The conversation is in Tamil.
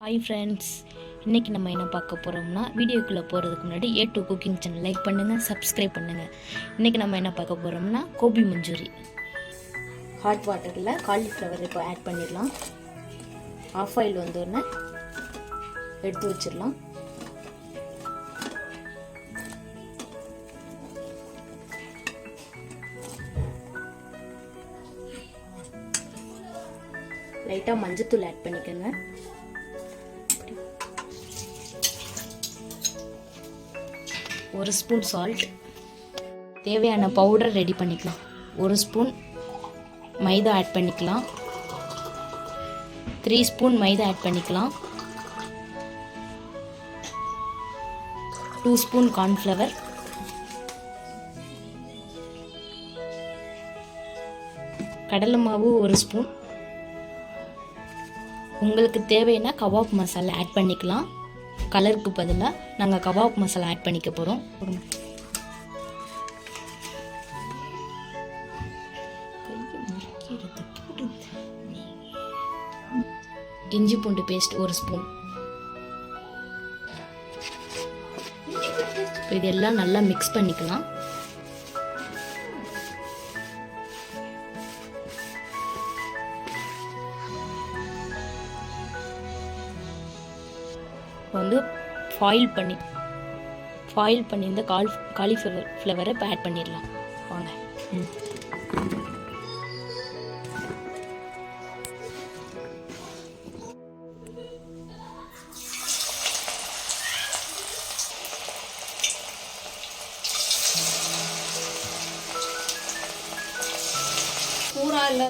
ஹாய் ஃப்ரெண்ட்ஸ், இன்றைக்கி நம்ம என்ன பார்க்க போகிறோம்னா, வீடியோக்குள்ளே போகிறதுக்கு முன்னாடி A2 குக்கிங் சேனல் லைக் பண்ணுங்கள், சப்ஸ்கிரைப் பண்ணுங்கள். இன்றைக்கி நம்ம என்ன பார்க்க போகிறோம்னா கோபி மஞ்சூரி. ஹாட் வாட்டரில் காலிஃப்ளவர் இப்போ ஆட் பண்ணிடலாம். ஆஃப் ஆயில் வந்தோடனே எடுத்து வச்சிடலாம். லைட்டாக மஞ்சத்தூள் ஆட் பண்ணிக்கோங்க. ஒரு ஸ்பூன் சால்ட், தேவையான பவுடர் ரெடி பண்ணிக்கலாம். ஒரு ஸ்பூன் மைதா ஆட் பண்ணிக்கலாம். 3 ஸ்பூன் மைதா ஆட் பண்ணிக்கலாம். 2 ஸ்பூன் கார்ன்ஃப்ளவர், கடலை மாவு 1 ஸ்பூன். உங்களுக்கு தேவைன்னா கபாப் மசாலா ஆட் பண்ணிக்கலாம். கலருக்கு பதிலாக நாங்கள் கபாப் மசாலா ஆட் பண்ணிக்க போகிறோம். இஞ்சி பூண்டு பேஸ்ட் 1 ஸ்பூன். இதெல்லாம் நல்லா மிக்ஸ் பண்ணிக்கலாம். வந்து ஃபாயில் பண்ணி இந்த காலிஃப்ளவரை இப்போ ஆட் பண்ணிடலாம். வாங்க. பூரா இல்லை